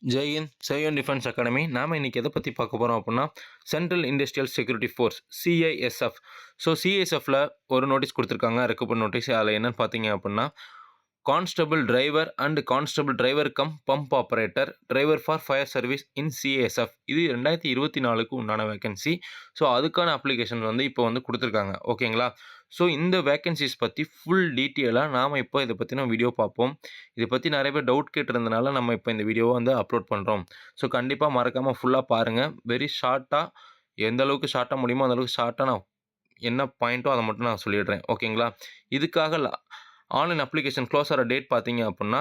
Jai Hind seven defence academy. நாம் இன்றைக்கி எதை பற்றி பார்க்க போகிறோம் அப்படின்னா, central industrial security force CISF. So சிஐஎஸ்எஃப்பில் ஒரு நோட்டீஸ் கொடுத்துருக்காங்க, ரெக்ரூட்மெண்ட் நோட்டீஸ். அதில் என்னென்னு பார்த்தீங்க அப்படின்னா, constable driver and constable driver cum pump operator driver for fire service in CISF. இது 2024க்கு உண்டான வேகன்சி. ஸோ அதுக்கான அப்ளிகேஷன் வந்து இப்போ வந்து கொடுத்துருக்காங்க. ஓகேங்களா? ஸோ இந்த வேகன்சிஸ் பற்றி ஃபுல் டீட்டெயிலாக நாம் இப்போ இதை பற்றின வீடியோ பார்ப்போம். இதை பற்றி நிறைய பேர் டவுட் கேட்டிருந்தனால நம்ம இப்போ இந்த வீடியோவை வந்து அப்லோட் பண்ணுறோம். ஸோ கண்டிப்பாக மறக்காமல் ஃபுல்லாக பாருங்கள். வெரி ஷார்ட்டாக, எந்த அளவுக்கு ஷார்ட்டாக முடியுமோ அந்தளவுக்கு ஷார்ட்டாக நான் என்ன பாயிண்ட்டோ அதை மட்டும் நான் சொல்லிடுறேன். ஓகேங்களா? இதுக்காக ஆன்லைன் அப்ளிகேஷன் க்ளோஸ் ஆகிற டேட் பார்த்தீங்க அப்படின்னா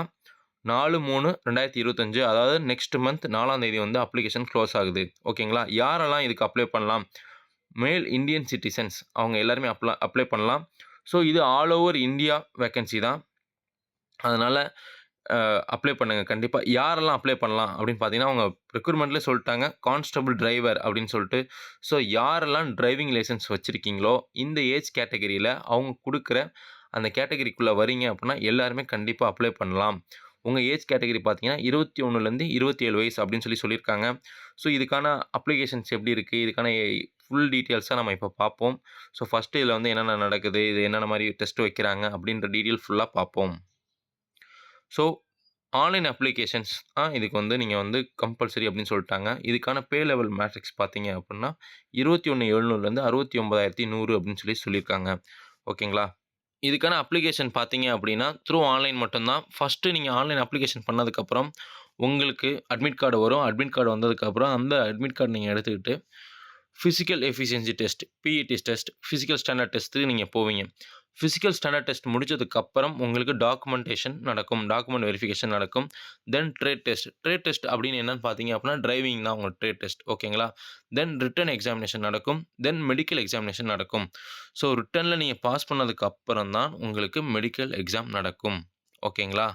4/3/2025, அதாவது நெக்ஸ்ட் மந்த் 4ஆம் தேதி வந்து அப்ளிகேஷன் க்ளோஸ் ஆகுது. ஓகேங்களா? யாரெல்லாம் இதுக்கு அப்ளை பண்ணலாம்? மேல் இந்தியன் சிட்டிசன்ஸ் அவங்க எல்லாருமே அப்ளை பண்ணலாம். ஸோ இது ஆல் ஓவர் இந்தியா வேக்கன்சி தான். அதனால் அப்ளை பண்ணுங்கள் கண்டிப்பாக. யாரெல்லாம் அப்ளை பண்ணலாம் அப்படின்னு பார்த்தீங்கன்னா, அவங்க ரெக்ரூட்மெண்ட்லேயே சொல்லிட்டாங்க, கான்ஸ்டபிள் டிரைவர் அப்படின்னு சொல்லிட்டு. ஸோ யாரெல்லாம் டிரைவிங் லைசன்ஸ் வச்சுருக்கீங்களோ இந்த ஏஜ் கேட்டகரியில் அவங்க கொடுக்குற அந்த கேட்டகரிக்குள்ளே வரீங்க அப்படின்னா எல்லாருமே கண்டிப்பாக அப்ளை பண்ணலாம். உங்கள் ஏஜ் கேட்டகரி பார்த்தீங்கன்னா 21லேருந்து 27 வயசு அப்படின்னு சொல்லியிருக்காங்க. ஸோ இதுக்கான அப்ளிகேஷன்ஸ் எப்படி இருக்குது, இதுக்கான ஃபுல் டீட்டெயில்ஸாக நம்ம இப்போ பார்ப்போம். ஸோ ஃபஸ்ட்டு இதில் வந்து என்னென்ன நடக்குது, இது என்னென்ன மாதிரி டெஸ்ட் வைக்கிறாங்க அப்படின்ற டீட்டெயில் ஃபுல்லாக பார்ப்போம். ஸோ ஆன்லைன் அப்ளிகேஷன்ஸ் இதுக்கு வந்து நீங்கள் வந்து கம்பல்சரி அப்படின்னு சொல்லிட்டாங்க. இதுக்கான பே லெவல் மேட்ரிக்ஸ் பார்த்தீங்க அப்படின்னா 21,700லேருந்து 69,100 அப்படின்னு சொல்லியிருக்காங்க. ஓகேங்களா? இதுக்கான அப்ளிகேஷன் பார்த்தீங்க அப்படின்னா த்ரூ ஆன்லைன் மட்டும்தான். ஃபஸ்ட்டு நீங்கள் ஆன்லைன் அப்ளிகேஷன் பண்ணதுக்கப்புறம் உங்களுக்கு அட்மிட் கார்டு வரும். அட்மிட் கார்டு வந்ததுக்கப்புறம் அந்த அட்மிட் கார்டு நீங்கள் எடுத்துக்கிட்டு physical efficiency test, PET test, physical standard டெஸ்ட்டுக்கு நீங்கள் போவீங்க. ஃபிசிக்கல் ஸ்டாண்டர்ட் டெஸ்ட் முடிச்சதுக்கப்புறம் உங்களுக்கு டாக்குமெண்டேஷன் நடக்கும், டாக்குமெண்ட் வெரிஃபிகேஷன் நடக்கும். தென் ட்ரேட் டெஸ்ட் அப்படின்னு என்னென்னு பார்த்தீங்க அப்படின்னா டிரைவிங் தான் உங்கள் ட்ரேட் டெஸ்ட். ஓகேங்களா? தென் ரிட்டன் எக்ஸாமினேஷன் நடக்கும். தென் மெடிக்கல் எக்ஸாமினேஷன் நடக்கும். ஸோ ரிட்டனில் நீங்கள் பாஸ் பண்ணதுக்கு அப்புறம் தான் உங்களுக்கு மெடிக்கல் எக்ஸாம் நடக்கும். ஓகேங்களா?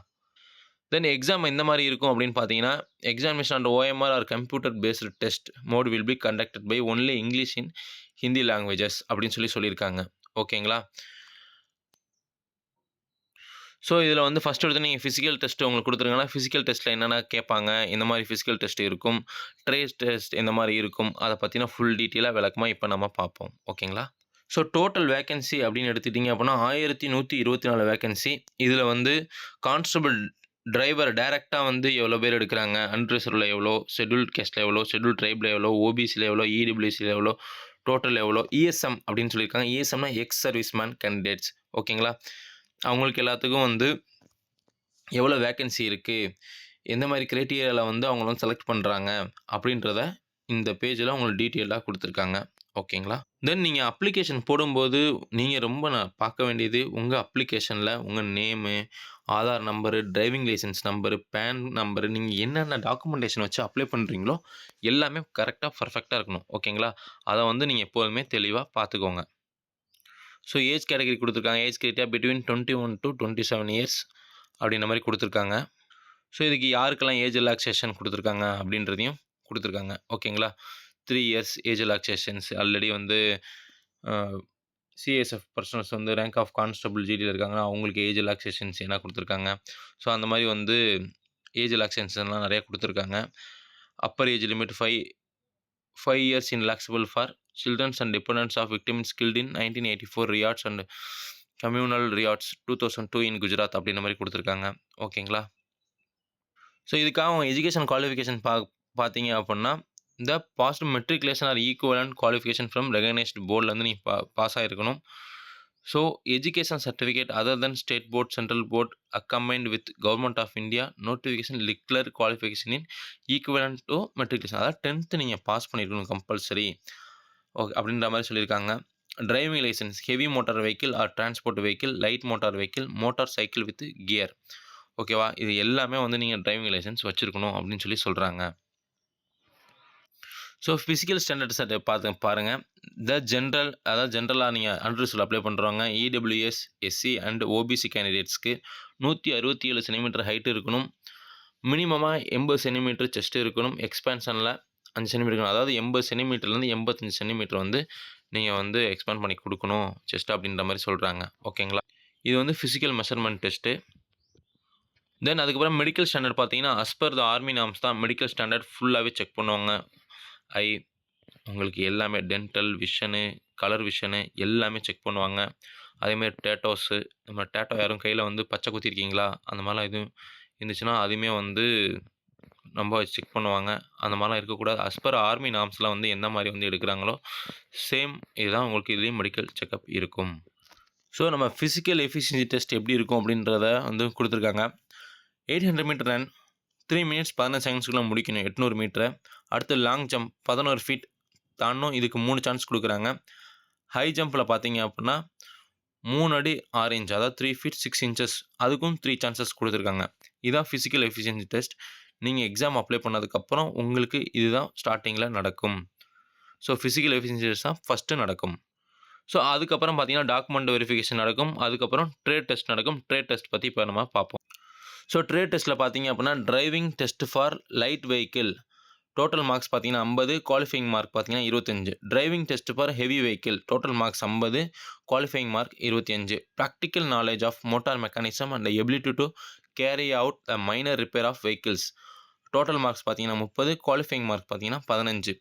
தென் எக்ஸாம் எந்த மாதிரி இருக்கும் அப்படின்னு பார்த்தீங்கன்னா, examination and OMR or computer based test mode will be conducted by only English in Hindi languages அப்படின்னு சொல்லியிருக்காங்க. ஓகேங்களா? ஸோ இதில் வந்து ஃபஸ்ட் எடுத்து நீங்கள் ஃபிசிக்கல் டெஸ்ட் உங்களுக்கு கொடுத்துருங்கன்னா, ஃபிசிக்கல் டெஸ்ட்டில் என்னென்ன கேட்பாங்க, இந்த மாதிரி ஃபிசிக்கல் டெஸ்ட் இருக்கும், ட்ரேஸ் டெஸ்ட் எந்த மாதிரி இருக்கும், அதை பற்றின ஃபுல் டீட்டெயிலாக விளக்கமாக இப்போ நம்ம பார்ப்போம். ஓகேங்களா? ஸோ டோட்டல் வேக்கன்சி அப்படின்னு எடுத்துட்டிங்க அப்படின்னா 1124 வேக்கன்சி. இதில் வந்து கான்ஸ்டபிள் டிரைவர் டைரெக்டாக வந்து எவ்வளோ பேர் எடுக்கிறாங்க, அன்ரிசர்வ்டில் எவ்வளோ, ஷெட்யூல்ட் கேஸ்ட்டில் எவ்வளோ, ஷெட்யூல்ட் ட்ரைபில் எவ்வளோ, ஓபிசியில் எவ்வளோ, இடபிள்யூசியில் எவ்வளோ, டோட்டல் எவ்வளோ, இஎஸ்எம் அப்படின்னு சொல்லியிருக்காங்க. இஎஸ்எம்னா எக்ஸ் சர்வீஸ் மேன் கேண்டிடேட்ஸ். ஓகேங்களா? அவங்களுக்கு எல்லாத்துக்கும் வந்து எவ்வளோ வேக்கன்சி இருக்குது, எந்த மாதிரி க்ரைட்டீரியாவில் வந்து அவங்கள வந்து செலக்ட் பண்ணுறாங்க அப்படின்றத இந்த பேஜில் அவங்களுக்கு டீட்டெயிலாக கொடுத்துருக்காங்க. ஓகேங்களா? தென் நீங்கள் அப்ளிகேஷன் போடும்போது நீங்கள் ரொம்ப பார்க்க வேண்டியது உங்கள் அப்ளிகேஷனில் உங்கள் name, Aadhaar number, driving licence number, PAN number, நீங்கள் என்னென்ன டாக்குமெண்டேஷன் வச்சு அப்ளை பண்ணுறீங்களோ எல்லாமே கரெக்டாக பர்ஃபெக்டாக இருக்கணும். ஓகேங்களா? அதை வந்து நீங்கள் எப்போதுமே தெளிவாக பார்த்துக்கோங்க. ஸோ ஏஜ் கேட்டகரி கொடுத்துருக்காங்க. Age criteria between 21 to 27 years அப்படின்ற மாதிரி கொடுத்துருக்காங்க. ஸோ இதுக்கு யாருக்கெல்லாம் ஏஜ் ரிலாக்ஸேஷன் கொடுத்துருக்காங்க அப்படின்றதையும் கொடுத்துருக்காங்க. ஓகேங்களா? 3 இயர்ஸ் ஏஜ் ரிலாக்ஸேஷன்ஸ் ஆல்ரெடி வந்து சிஎஸ்எஃப் பர்சனல்ஸ் வந்து ரேங்க் ஆஃப் கான்ஸ்டபிள் ஜிடியில் இருக்காங்கன்னா அவங்களுக்கு ஏஜ் ரிலாக்ஸேஷன்ஸ் என்ன கொடுத்துருக்காங்க. ஸோ அந்த மாதிரி வந்து ஏஜ் ரிலாக்ஸேஷன்ஸ்லாம் நிறையா கொடுத்துருக்காங்க. Upper age limit 5 years inelaxable for children and dependents of victims killed in 1984 riots and communal riots 2002 in Gujarat அப்படின்ற மாதிரி கொடுத்துருக்காங்க. ஓகேங்களா? ஸோ இதுக்காக அவங்க எஜுகேஷன் குவாலிஃபிகேஷன் பார்த்தீங்க அப்படின்னா இந்த passed matriculation or equivalent qualification from recognised போர்டில் நீங்கள் பாஸ் ஆகிருக்கணும். So education certificate other than state board, central board accompanied with government of India notification லிக்லர் qualification in equivalent to matriculation, அதாவது 10th நீங்கள் pass பண்ணியிருக்கணும் கம்பல்சரி. ஓகே அப்படின்ற மாதிரி சொல்லியிருக்காங்க. Driving licence heavy motor vehicle or transport vehicle, light motor vehicle, motorcycle with gear. ஓகேவா? இது எல்லாமே வந்து நீங்கள் டிரைவிங் லைசன்ஸ் வச்சுருக்கணும் அப்படின்னு சொல்கிறாங்க. ஸோ ஃபிசிக்கல் ஸ்டாண்டர்ட்ஸை பாருங்கள். அதாவது ஜென்ரலாக நீங்கள் அன்ரிசர்வ்டில் அப்ளை பண்ணுறவங்க இடபிள்யூஎஸ், எஸ்சி அண்ட் ஓபிசி கேண்டிடேட்ஸ்க்கு 167 சென்டிமீட்டர் ஹைட்டு இருக்கணும். மினிமமாக 80 சென்டிமீட்டர் செஸ்ட் இருக்கணும். எக்ஸ்பேன்ஷனில் 5 சென்டிமீட்டர் இருக்கணும். அதாவது 80 சென்டிமீட்டர்லேருந்து 85 சென்டிமீட்டர் வந்து நீங்கள் வந்து எக்ஸ்பேண்ட் பண்ணி கொடுக்கணும் செஸ்ட் அப்படின்ற மாதிரி சொல்கிறாங்க. ஓகேங்களா? இது வந்து ஃபிசிக்கல் மெஷர்மெண்ட் டெஸ்ட்டு. தென் அதுக்கப்புறம் மெடிக்கல் ஸ்டாண்டர்ட் பார்த்தீங்கன்னா, as per the army norms தான் மெடிக்கல் ஸ்டாண்டர்ட் ஃபுல்லாவே செக் பண்ணுவாங்க. ஐ உங்களுக்கு எல்லாமே டென்டல், விஷனு, கலர் விஷனு எல்லாமே செக் பண்ணுவாங்க. அதேமாரி டேட்டோஸு நம்ம டேட்டோ யாரும் கையில வந்து பச்சை குத்திருக்கீங்களா? அந்த மாரிலாம் எதுவும் இருந்துச்சுன்னா, அதையுமே வந்து ரொம்ப செக் பண்ணுவாங்க. அந்த மாரிலாம் இருக்கக்கூடாது. அஸ் பெர் ஆர்மி நார்ம்ஸ்லாம் வந்து எந்த மாரி வந்து எடுக்குறாங்களோ, சேம் இதுதான் உங்களுக்கு இதுலயும் மெடிக்கல் செக்கப் இருக்கும். ஸோ நம்ம ஃபிசிக்கல் எஃபிஷியன்சி டெஸ்ட் எப்படி இருக்கும் அப்படின்றத வந்து குடுத்துருக்காங்க. 800 மீட்டர் ரன் 3 மினிட்ஸ் 15 செகண்ட்ஸ்க்குள்ள முடிக்கணும் 800 மீட்டர. அடுத்து லாங் ஜம்ப் 11 ஃபீட் தாண்டணும். இதுக்கு 3 சான்ஸ் குடுக்குறாங்க. ஹை ஜம்ப்ல பார்த்தீங்க அப்புட்னா 3 அடி 6 இன்ச் அதாவது 3 ஃபீட் 6 இன்ச்சஸ் அதுக்கும் 3 சான்சஸ் குடுத்துருக்காங்க. இதான் ஃபிசிக்கல் எஃபிஷியன்சி டெஸ்ட். நீங்க எக்ஸாம் அப்ளை பண்ணதுக்கப்புறம் உங்களுக்கு இதுதான் ஸ்டார்ட்டிங்ல நடக்கும். ஸோ ஃபிசிக்கல் எஃபிஷியன்சி டெஸ்ட் தான் ஃபர்ஸ்ட்டு நடக்கும். ஸோ அதுக்கப்புறம் பார்த்தீங்கன்னா, டாக்குமெண்ட் வெரிஃபிகேஷன் நடக்கும். அதுக்கப்புறம் ட்ரேட் டெஸ்ட் நடக்கும். ட்ரேட் டெஸ்ட் பத்தி இப்ப நம்ம பார்ப்போம். ஸோ ட்ரேட் டெஸ்ட்ல பார்த்தீங்க அப்புட்னா, driving test for light vehicle total marks பார்த்தீங்கன்னா 50, குவாலிஃபையிங் மார்க் பார்த்தீங்கன்னா 25. Driving test for heavy vehicle total marks 50, qualifying mark 25. Practical knowledge of motor mechanism and ability to carry out the minor repair of vehicles total marks பார்த்தீங்கன்னா 30, qualifying mark பார்த்தீங்கன்னா 15.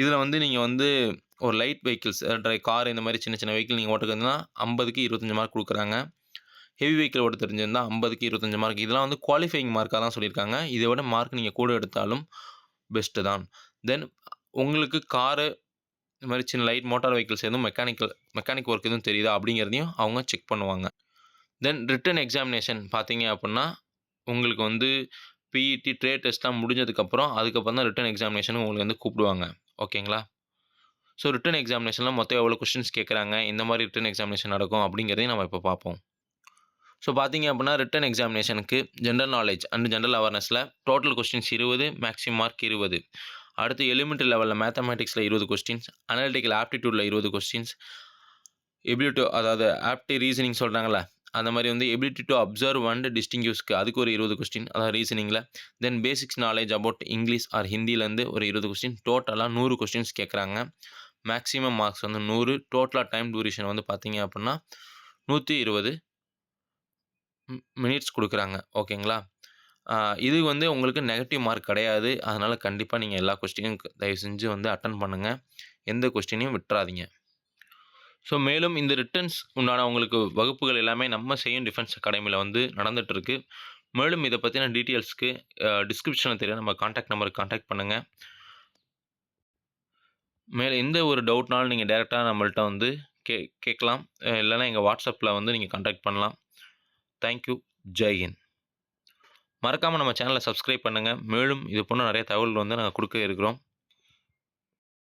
இதில வந்து நீங்க வந்து ஒரு light vehicles car இந்த மாரி சின்ன சின்ன வெஹிக்கிள் நீங்க ஓட்டுறதுன்னா 50க்கு 25 மார்க் குடுக்குறாங்க. ஹெவி வெஹிக்கிள் ஓட்ட தெரிஞ்சிருந்தா 50க்கு 25 மார்க். இதெல்லாம் வந்து குவாலிஃபையிங் மார்க்கா தான் சொல்லியிருக்காங்க. இதை விட மார்க் நீங்க கூட எடுத்தாலும் பெஸ்ட்டு தான். தென் உங்களுக்கு காரு இந்த மாரி சின்ன லைட் மோட்டார் வெஹிக்கிள்ஸ் எதுவும் மெக்கானிக் ஒர்க் எதுவும் தெரியுதா? அப்படிங்கிறதையும் அவங்க செக் பண்ணுவாங்க. தென் ரிட்டன் எக்ஸாமினேஷன் பார்த்தீங்க அப்புட்னா, உங்களுக்கு வந்து பிஇடி, ட்ரேட் டெஸ்ட்லாம் முடிஞ்சதுக்கப்புறம், அதுக்கப்புறம் தான் ரிட்டன் எக்ஸாமினேஷன் உங்களுக்கு வந்து கூப்பிடுவாங்க. ஓகேங்களா? ஸோ ரிட்டன் எக்ஸாமினேஷன்ல மொத்தம் எவ்வளோ கொஸ்டின்ஸ் கேட்குறாங்க? எந்த மாரி ரிட்டன் எக்ஸாமினேஷன் நடக்கும்? அப்படிங்கிறதையும் நம்ம இப்ப பார்ப்போம். ஸோ பார்த்தீங்க அப்புட்னா, ரிட்டன் எக்ஸாமினேஷனுக்கு ஜெனரல் நாலேட்ஜ் அண்ட் ஜெனரல் அவேர்னஸ்ல டோட்டல் கொஸ்டின்ஸ் 20, மேக்ஸிமம் மார்க் 20. அடுத்து எலிமெண்டரி லெவல்ல மேத்தமேட்டிக்ஸ்ல 20 கொஸ்டின்ஸ், அனலிட்டிக்கல் ஆப்டிட்யூட்ல 20 கொஸ்டின்ஸ், எபிலிட்டி அதாவது ஆப்டி ரீசனிங் சொல்றாங்கல்ல, அந்த மாரி வந்து எபிலிட்டி டூ அப்சர்வ் அண்ட் டிஸ்டிங்யூஸ்க்கு அதுக்கு ஒரு 20 கொஸ்டின் அதாவது ரீசனிங்ல. Then basics knowledge about English or ஹிந்திலேருந்து ஒரு 20 கொஸ்டின். டோட்டலா 100 கொஸ்டின்ஸ் கேட்குறாங்க. மேக்ஸிமம் மார்க்ஸ் வந்து 100. டோட்டலா டைம் டியூரேஷன் வந்து பார்த்தீங்க அப்புட்னா 120 மினிட்ஸ் குடுக்குறாங்க. ஓகேங்களா? இது வந்து உங்களுக்கு நெகட்டிவ் மார்க் கிடையாது. அதனால கண்டிப்பா நீங்க எல்லா கொஸ்டினையும் தயவு செஞ்சு வந்து அட்டெண்ட் பண்ணுங்க. எந்த கொஸ்டினையும் விட்றாதீங்க. ஸோ மேலும் இந்த ரிட்டன்ஸ் உண்டான உங்களுக்கு வகுப்புகள் எல்லாமே நம்ம செய்யும் டிஃபென்ஸ் அகாடமில வந்து நடந்துட்டு இருக்கு. மேலும் இத பத்தின டீட்டெயில்ஸ்க்கு டிஸ்கிரிப்ஷன்ல தெரியும் நம்ம கான்டாக்ட் நம்பருக்கு கான்டாக்ட் பண்ணுங்க. மேல எந்த ஒரு டவுட்னாலும் நீங்க டைரக்ட்டா நம்மள்ட்ட வந்து கேட்கலாம். இல்லன்னா எங்க வாட்ஸ்அப்ல வந்து நீங்க கான்டாக்ட் பண்ணலாம். Thank you. ஜெய் ஹிந்த். மறக்காம நம்ம சேனலை சப்ஸ்கிரைப் பண்ணுங்க. மேலும் இது போன்ற நிறைய தகவல்கள் வந்து நாங்க குடுக்க இருக்கிறோம்.